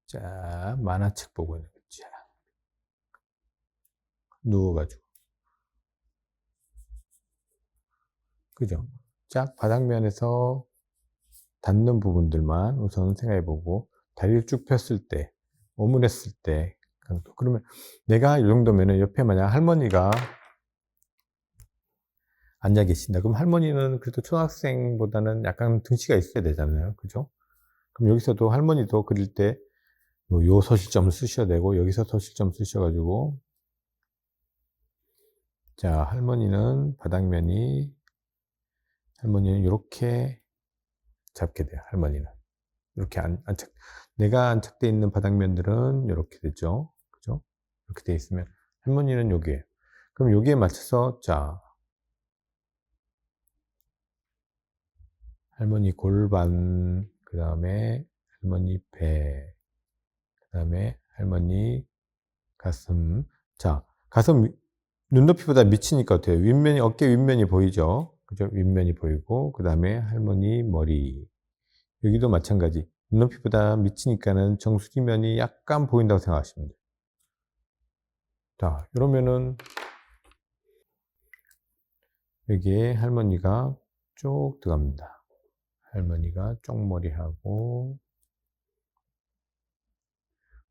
A: 자 만화책 보고 있는 거죠. 누워 가지고 그죠? 쫙 바닥면에서 닿는 부분들만 우선 생각해 보고 다리를 쭉 폈을 때 오므렸을 때 그러면 내가 이 정도면은 옆에 만약 할머니가 앉아 계신다. 그럼 할머니는 그래도 초등학생보다는 약간 등치가 있어야 되잖아요. 그죠? 그럼 여기서도 할머니도 그릴 때 뭐 요 서실점을 쓰셔야 되고 여기서 서실점 쓰셔 가지고 자 할머니는 요렇게 잡게 돼요. 할머니는 이렇게 안착 내가 안착되어 있는 바닥면들은 요렇게 되죠. 그죠? 이렇게 되어 있으면 할머니는 요게 그럼 여기에 맞춰서 자 할머니 골반 그 다음에 할머니 배 그 다음에 할머니 가슴 자 가슴 눈높이보다 미치니까 어때요? 윗면이 어깨 윗면이 보이죠? 그죠? 윗면이 보이고 그 다음에 할머니 머리 여기도 마찬가지 눈높이보다 미치니까는 정수리면이 약간 보인다고 생각하시면 돼요. 자 이러면은 여기에 할머니가 쭉 들어갑니다. 할머니가 쪽머리하고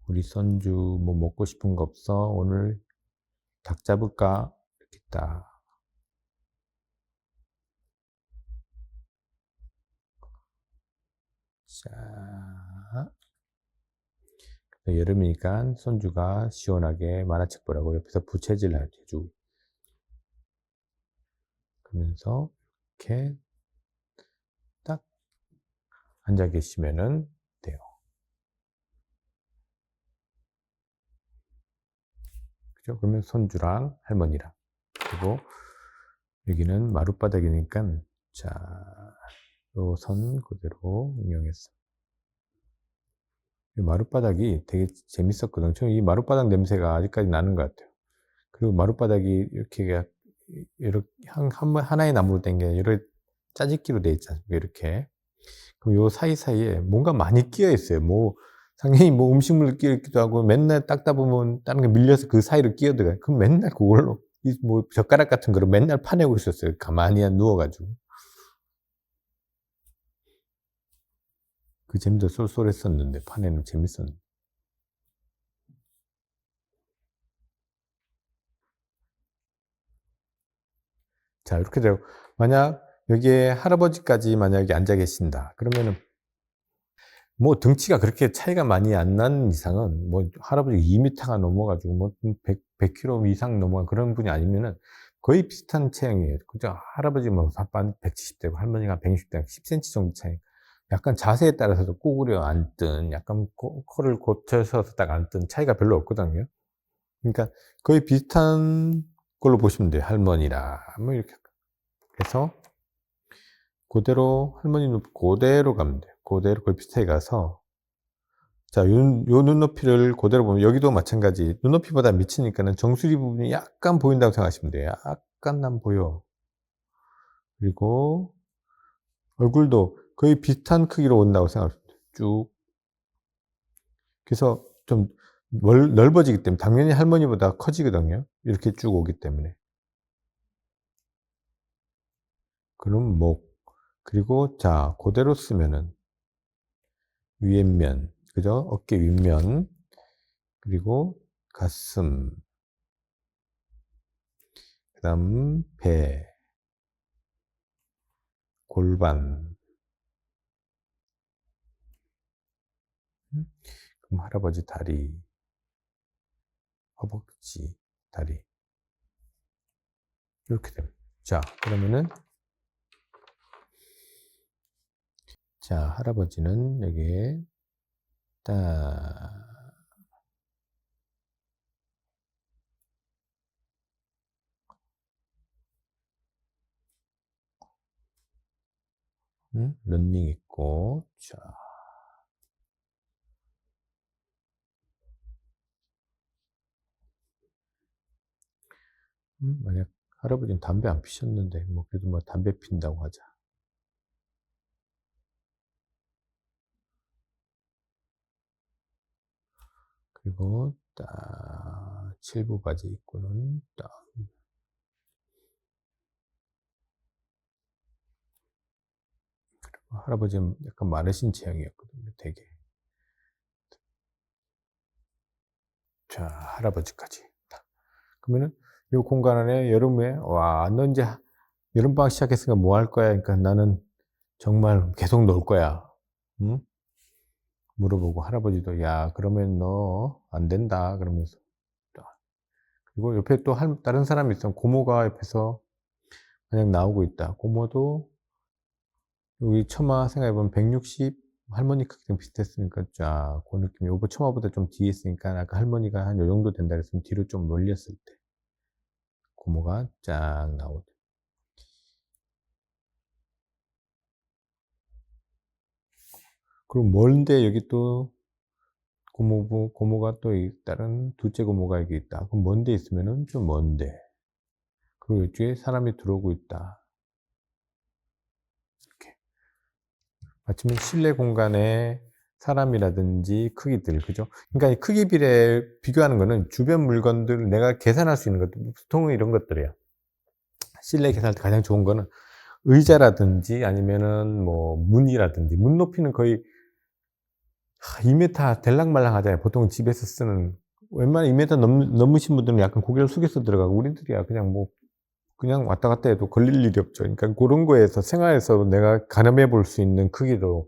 A: 우리 손주 뭐 먹고 싶은 거 없어? 오늘 닭 잡을까? 이렇게 딱. 자, 여름이니까 손주가 시원하게 만화책 보라고 옆에서 부채질 해주고 그러면서 이렇게 딱 앉아 계시면은 돼요. 그죠? 그러면 손주랑 할머니랑 그리고 여기는 마룻바닥이니까 자, 요 선 그대로 응용해서 이 마룻바닥이 되게 재밌었거든요. 저는 이 마룻바닥 냄새가 아직까지 나는 것 같아요. 그리고 마룻바닥이 이렇게 하나의 나무로 된 게 아니라 여러 짜집기로 되어 있지 않습니까? 이렇게. 그럼 요 사이사이에 뭔가 많이 끼어 있어요. 뭐 상당히 뭐 음식물 끼어 있기도 하고 맨날 닦다 보면 다른 게 밀려서 그 사이로 끼어 들어가요. 그럼 맨날 그걸로 이 뭐 젓가락 같은 거를 맨날 파내고 있었어요. 가만히 누워 가지고. 그 재미도 쏠쏠했었는데 파내는 재밌었는데. 자 이렇게 되고 만약 여기에 할아버지까지 만약에 앉아 계신다. 그러면은 뭐 등치가 그렇게 차이가 많이 안 나는 이상은 뭐 할아버지가 2m가 넘어가지고 뭐 100kg 이상 넘어간 그런 분이 아니면은 거의 비슷한 체형이에요. 그죠? 할아버지 뭐 한 170대고 할머니가 160대 10cm 정도 차이. 약간 자세에 따라서도 구부려 앉든 약간 코를 고쳐서 딱 앉든 차이가 별로 없거든요. 그러니까 거의 비슷한 걸로 보시면 돼요. 할머니랑 뭐 이렇게. 그래서 고대로 할머니는 고대로 가면 돼요. 고대로 거의 비슷하게 가서 자, 요 눈높이를 고대로 보면 여기도 마찬가지 눈높이보다 밑이니까는 정수리 부분이 약간 보인다고 생각하시면 돼요. 약간만 보여. 그리고 얼굴도 거의 비슷한 크기로 온다고 생각하시면 돼요. 쭉. 그래서 좀 넓어지기 때문에 당연히 할머니보다 커지거든요. 이렇게 쭉 오기 때문에. 그럼 목. 그리고 자, 그대로 쓰면은 윗면, 그죠? 어깨 윗면. 그리고 가슴. 그다음 배, 골반. 그럼 할아버지 다리, 허벅지, 다리. 이렇게 됩니다. 자, 그러면은 자, 할아버지는 여기에 딱 런닝 있고, 자, 만약 할아버지는 담배 안 피셨는데, 뭐, 그래도 뭐 담배 핀다고 하자. 그리고 딱, 칠부 바지 입고는 딱, 할아버지는 약간 마르신 체형이었거든요, 되게. 자, 할아버지까지. 그러면은, 요 공간 안에 여름에, 와, 너 이제 여름방학 시작했으니까 뭐 할 거야? 그러니까 나는 정말 계속 놀 거야. 응? 물어보고 할아버지도 야 그러면 너 안 된다 그러면서 그리고 옆에 또 다른 사람이 있으면 고모가 옆에서 그냥 나오고 있다. 고모도 여기 처마 생각해보면 160 할머니 크기랑 비슷했으니까 쫙 그 느낌이 요거 처마보다 좀 뒤에 있으니까 아까 할머니가 한 요 정도 된다 그랬으면 뒤로 좀 몰렸을 때 고모가 쫙 나오죠. 그리고 멀는데 여기 또 고모가 또 다른 둘째 고모가 여기 있다. 그럼 먼데 있으면은 좀 먼데. 그리고 이쪽에 사람이 들어오고 있다. 이렇게. 마침 실내 공간에 사람이라든지 크기들, 그죠? 그러니까 이 크기 비례 비교하는 거는 주변 물건들 내가 계산할 수 있는 것들, 보통은 이런 것들이에요. 실내 계산할 때 가장 좋은 거는 의자라든지 아니면은 뭐 문이라든지 문 높이는 거의 2m 될랑말랑 하잖아요. 보통 집에서 쓰는 웬만한 2m 넘으신 분들은 약간 고개를 숙여서 들어가고 우리들이야 그냥 뭐 그냥 왔다 갔다 해도 걸릴 일이 없죠. 그러니까 그런 거에서 생활에서 내가 가늠해 볼 수 있는 크기로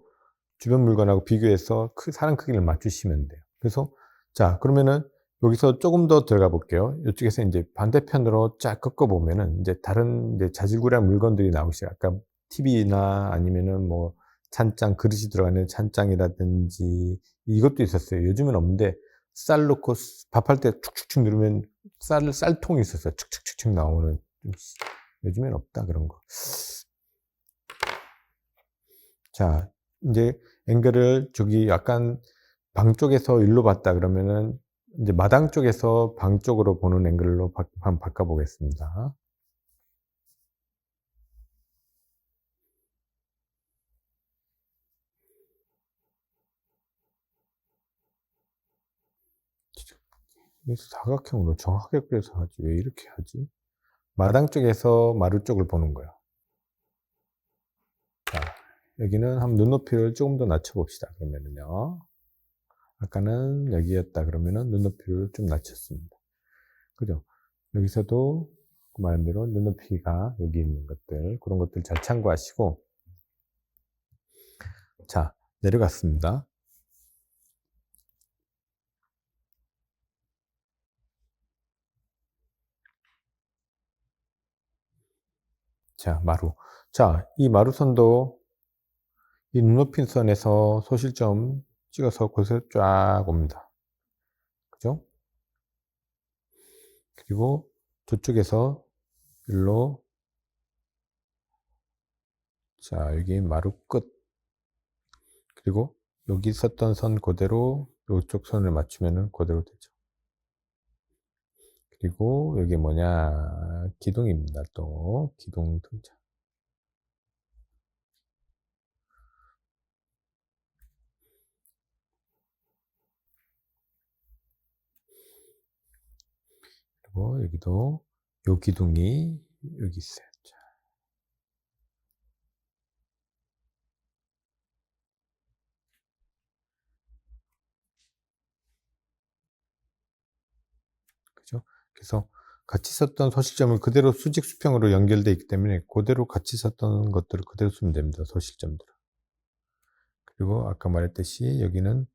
A: 주변 물건하고 비교해서 사람 크기를 맞추시면 돼요. 그래서 자 그러면은 여기서 조금 더 들어가 볼게요. 이쪽에서 이제 반대편으로 쫙 꺾어 보면은 이제 다른 이제 자질구레한 물건들이 나오기 시작. 아까 TV나 아니면은 뭐 찬장 그릇이 들어가는 찬장이라든지 이것도 있었어요. 요즘은 없는데 쌀 넣고 밥할 때 축축축 누르면 쌀통이 있었어요. 축축축축 나오는. 요즘엔 없다 그런 거. 자 이제 앵글을 저기 약간 방 쪽에서 일로 봤다 그러면은 이제 마당 쪽에서 방 쪽으로 보는 앵글로 한번 바꿔 보겠습니다. 이 사각형으로 정확하게 그려서 하지 왜 이렇게 하지? 마당 쪽에서 마루 쪽을 보는 거예요. 자 여기는 한번 눈높이를 조금 더 낮춰 봅시다. 그러면은요. 아까는 여기였다 그러면은 눈높이를 좀 낮췄습니다. 그죠? 여기서도 그 말대로 눈높이가 여기 있는 것들 그런 것들 잘 참고하시고 자 내려갔습니다. 자, 마루. 자, 이 마루선도 이 눈높이 선에서 소실점 찍어서 거기서 쫙 옵니다. 그죠? 그리고 저쪽에서 일로, 자, 여기 마루 끝. 그리고 여기 썼던 선 그대로 이쪽 선을 맞추면은 그대로 되죠. 그리고 여기 뭐냐, 기둥입니다. 또 기둥 등장. 그리고 여기도 요 기둥이 여기 있어요. 자, 그죠? 그래서 같이 썼던 소실점을 그대로 수직 수평으로 연결되어 있기 때문에 그대로 같이 썼던 것들을 그대로 쓰면 됩니다. 소실점들을. 그리고 아까 말했듯이 여기는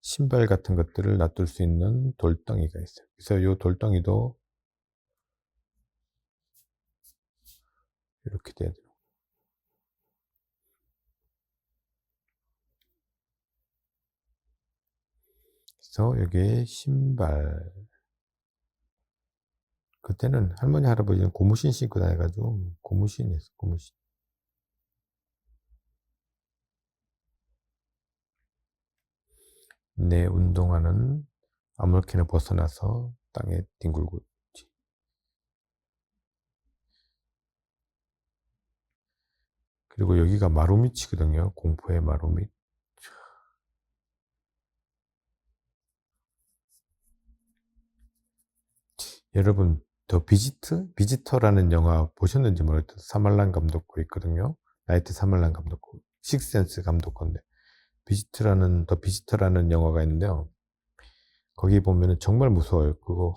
A: 신발 같은 것들을 놔둘 수 있는 돌덩이가 있어요. 그래서 이 돌덩이도 이렇게 돼야 돼요. 그래서 여기에 신발. 그때는 할머니 할아버지는 고무신 신고 다녀가지고 고무신이었어. 고무신. 내 운동화는 아무렇게나 벗어나서 땅에 뒹굴고 있지. 그리고 여기가 마루밑이거든요. 공포의 마루밑. 여러분 더 비지터라는 영화 보셨는지 모르겠어요. 사말란 감독 거 있거든요. 나이트 사말란 감독 거. 식스센스 감독 건데 더 비지터라는 영화가 있는데요. 거기 보면은 정말 무서워요. 그거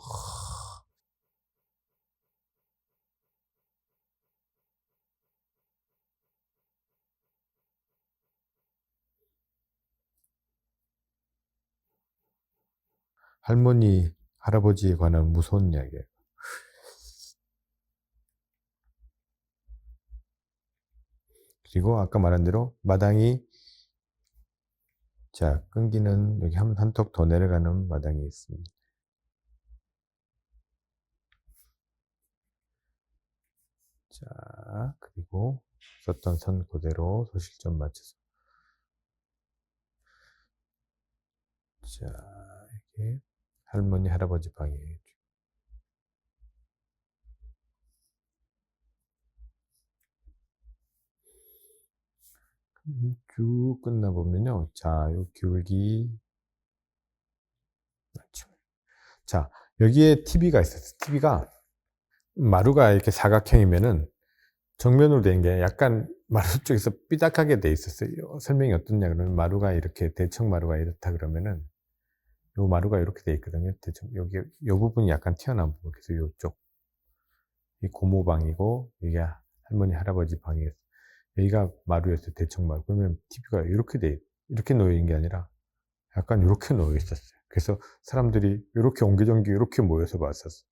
A: 할머니 할아버지에 관한 무서운 이야기예요. 그리고 아까 말한 대로 마당이, 자, 끈기는 여기 한 턱 더 내려가는 마당이 있습니다. 자, 그리고 썼던 선 그대로 소실점 맞춰서. 자, 이게 할머니, 할아버지 방이에요. 쭉 끝나보면요. 자, 요 기울기 맞죠. 자, 여기에 TV가 있었어요. TV가 마루가 이렇게 사각형이면은 정면으로 된 게 약간 마루 쪽에서 삐딱하게 돼 있었어요. 설명이 어떻냐 그러면 마루가 이렇게 대청 마루가 이렇다 그러면은 요 마루가 이렇게 돼 있거든요. 대청 여기 요 부분이 약간 튀어나온 부분. 그래서 요쪽 이 고모방이고 이게 할머니 할아버지 방이었어요. 여기가 마루였어요. 대청 마루. 그러면 TV가 이렇게 이렇게 놓여 있는 게 아니라 약간 이렇게 놓여 있었어요. 그래서 사람들이 이렇게 옹기종기 이렇게 모여서 봤었어요.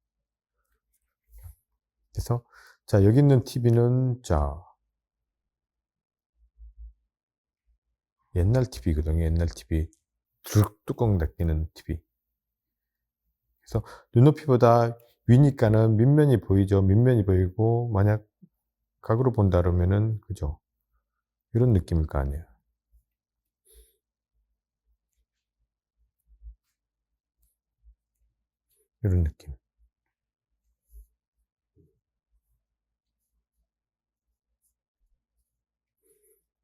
A: 그래서 자, 여기 있는 TV는 자, 옛날 TV거든요. 옛날 TV. 뚜껑 닫히는 TV. 그래서 눈높이보다 위니까는 밑면이 보이죠. 밑면이 보이고 만약 각으로 본다 그러면은 그죠. 이런 느낌일 거 아니에요. 이런 느낌.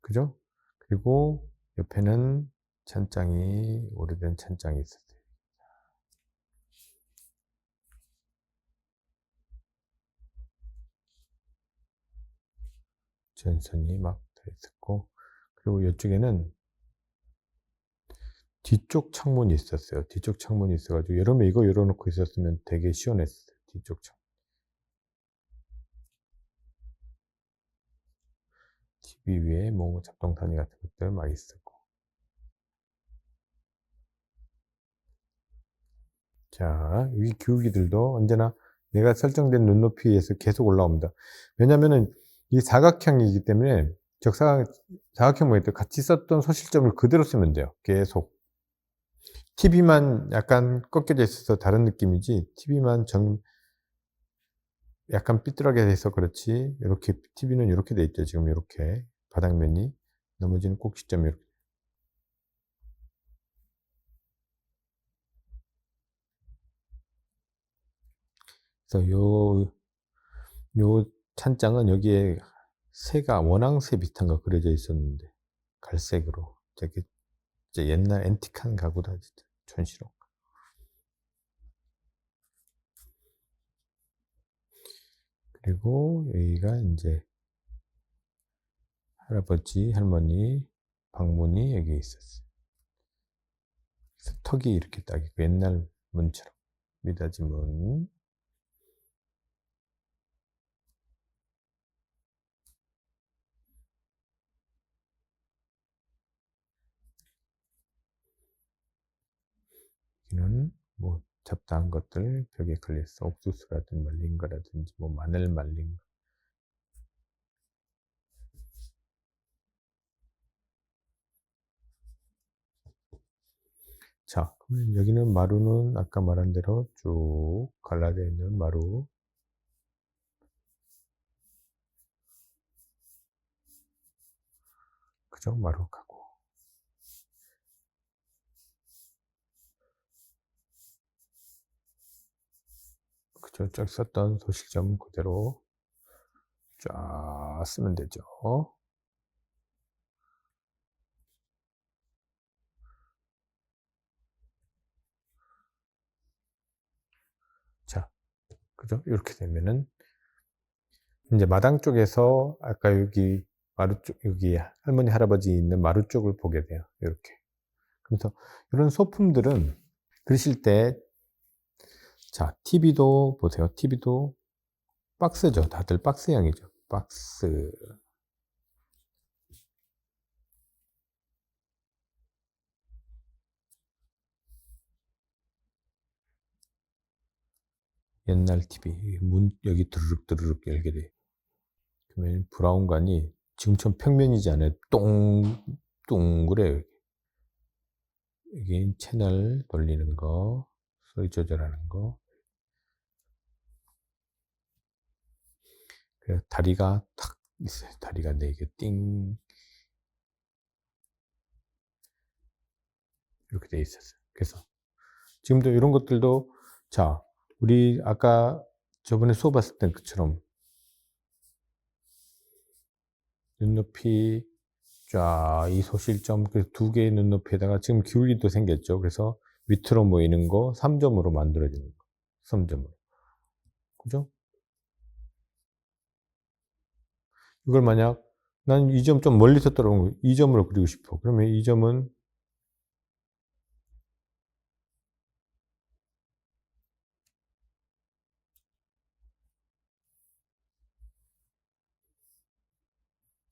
A: 그죠? 그리고 옆에는 찬장이, 오래된 찬장이 있었어요. 전선이 막 들어있었고, 그리고 이쪽에는 뒤쪽 창문이 있었어요. 뒤쪽 창문이 있어가지고, 여름에 이거 열어놓고 있었으면 되게 시원했어요. 뒤쪽 창문. TV 위에 뭐 잡동사니 같은 것들 막 있었고. 자, 이 기울기들도 언제나 내가 설정된 눈높이에서 계속 올라옵니다. 왜냐면은 이게 사각형이기 때문에 사각형 모양일 때 같이 썼던 소실점을 그대로 쓰면 돼요. 계속. TV만 약간 꺾여져 있어서 다른 느낌이지, TV만 약간 삐뚤하게 돼서 그렇지, 요렇게 TV는 요렇게 돼 있죠. 지금 요렇게 바닥면이. 나머지는 꼭지점이 요렇게. 그래서 요 찬장은 여기에 새가 원앙새 비슷한 거 그려져 있었는데 갈색으로, 되게 진짜 옛날 앤틱한 가구다 진짜. 촌스러운. 그리고 여기가 이제 할아버지 할머니 방문이 여기 있었어요. 그래서 턱이 이렇게 딱 있고 옛날 문처럼 미닫이 문. 여기는 뭐 잡다한 것들 벽에 걸려있어. 옥수수라든지 말린 거라든지 뭐 마늘 말린 거. 자, 그러면 여기는 마루는 아까 말한 대로 쭉 갈라져 있는 마루. 그죠? 마루 가고. 그죠? 쫙 썼던 소실점 그대로 쫙 쓰면 되죠. 자, 그죠? 이렇게 되면은 이제 마당 쪽에서 아까 여기 마루 쪽, 여기 할머니 할아버지 있는 마루 쪽을 보게 돼요. 이렇게. 그래서 이런 소품들은 그리실 때, 자, TV도 보세요. TV도 박스죠. 다들 박스형이죠. 박스. 옛날 TV. 문, 여기 드르륵 드르륵 열게 돼. 그러면 브라운관이 지금처럼 평면이지 않아요. 동그래요. 이게 채널 돌리는 거, 소리 조절하는 거. 그래서 다리가 탁 있어요. 다리가 4개 띵. 이렇게 돼 있었어요. 그래서 지금도 이런 것들도, 자, 우리 아까 저번에 수업했을 때 그처럼 눈높이 쫙 이 소실점 그 2개의 눈높이에다가 지금 기울기도 생겼죠. 그래서 밑으로 모이는 거 3점으로 만들어지는 거. 3점으로. 그죠? 이걸 만약 난 이 점 좀 멀리서 떨어온 거 2점으로 그리고 싶어. 그러면 이 점은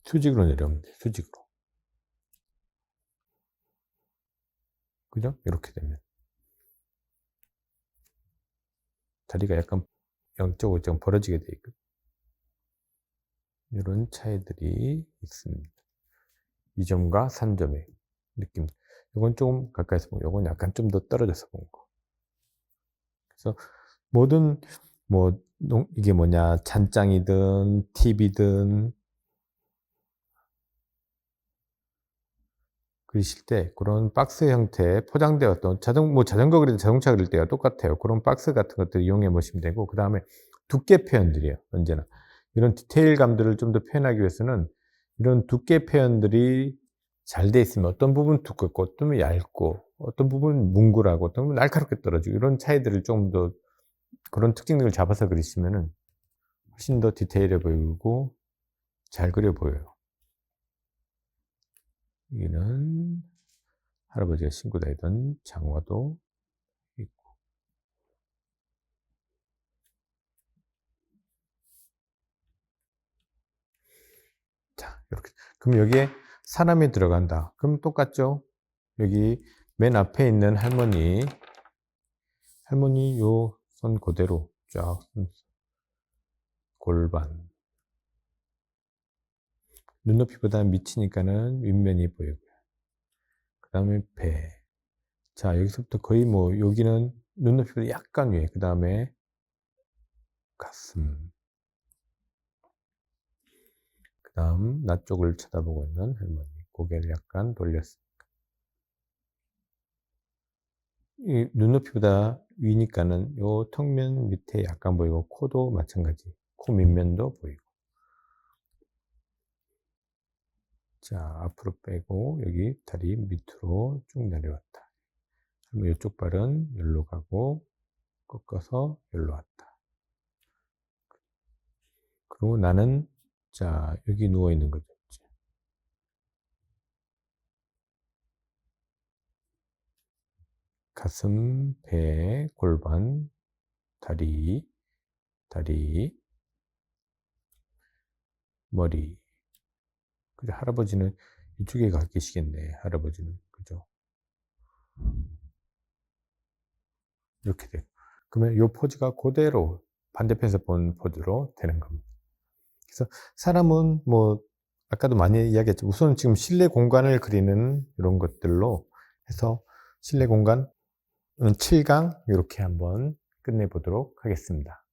A: 수직으로 내려오면 돼. 수직으로. 그죠? 이렇게 되면 다리가 약간 0.5점 벌어지게 돼 있고 이런 차이들이 있습니다. 2점과 3점의 느낌. 이건 조금 가까이서 보고, 이건 약간 좀 더 떨어져서 본 거. 그래서 모든 뭐 이게 뭐냐, 잔장이든 TV든 그리실 때 그런 박스 형태 포장되었던 자전거 그릴 때 자동차 그릴 때가 똑같아요. 그런 박스 같은 것들 이용해 보시면 되고, 그 다음에 두께 표현들이에요. 언제나 이런 디테일감들을 좀 더 표현하기 위해서는 이런 두께 표현들이 잘 돼 있으면 어떤 부분 두껍고 어떤 부분 얇고 어떤 부분 뭉글하고 어떤 부분 날카롭게 떨어지고 이런 차이들을 좀 더, 그런 특징들을 잡아서 그리시면은 훨씬 더 디테일해 보이고 잘 그려 보여요. 여기는 할아버지가 신고 다니던 장화도 있고. 자, 이렇게. 그럼 여기에 사람이 들어간다. 그럼 똑같죠? 여기 맨 앞에 있는 할머니 요 선 그대로 쫙 골반. 눈높이보다 밑이니까는 윗면이 보이고요. 그 다음에 배. 자, 여기서부터 거의 뭐, 여기는 눈높이보다 약간 위에, 그 다음에 가슴. 그 다음, 나 쪽을 쳐다보고 있는 할머니. 고개를 약간 돌렸습니다. 이 눈높이보다 위니까는 요 턱면 밑에 약간 보이고, 코도 마찬가지. 코 밑면도 보이고. 자, 앞으로 빼고, 여기 다리 밑으로 쭉 내려왔다. 그러면 이쪽 발은 여기로 가고, 꺾어서 여기로 왔다. 그리고 나는, 자, 여기 누워있는 거죠. 가슴, 배, 골반, 다리, 머리. 그죠? 할아버지는 이쪽에 가 계시겠네. 할아버지는. 그죠? 이렇게 돼요. 그러면 이 포즈가 그대로 반대편에서 본 포즈로 되는 겁니다. 그래서 사람은 뭐, 아까도 많이 이야기했죠. 우선 지금 실내 공간을 그리는 이런 것들로 해서 실내 공간 7강 이렇게 한번 끝내보도록 하겠습니다.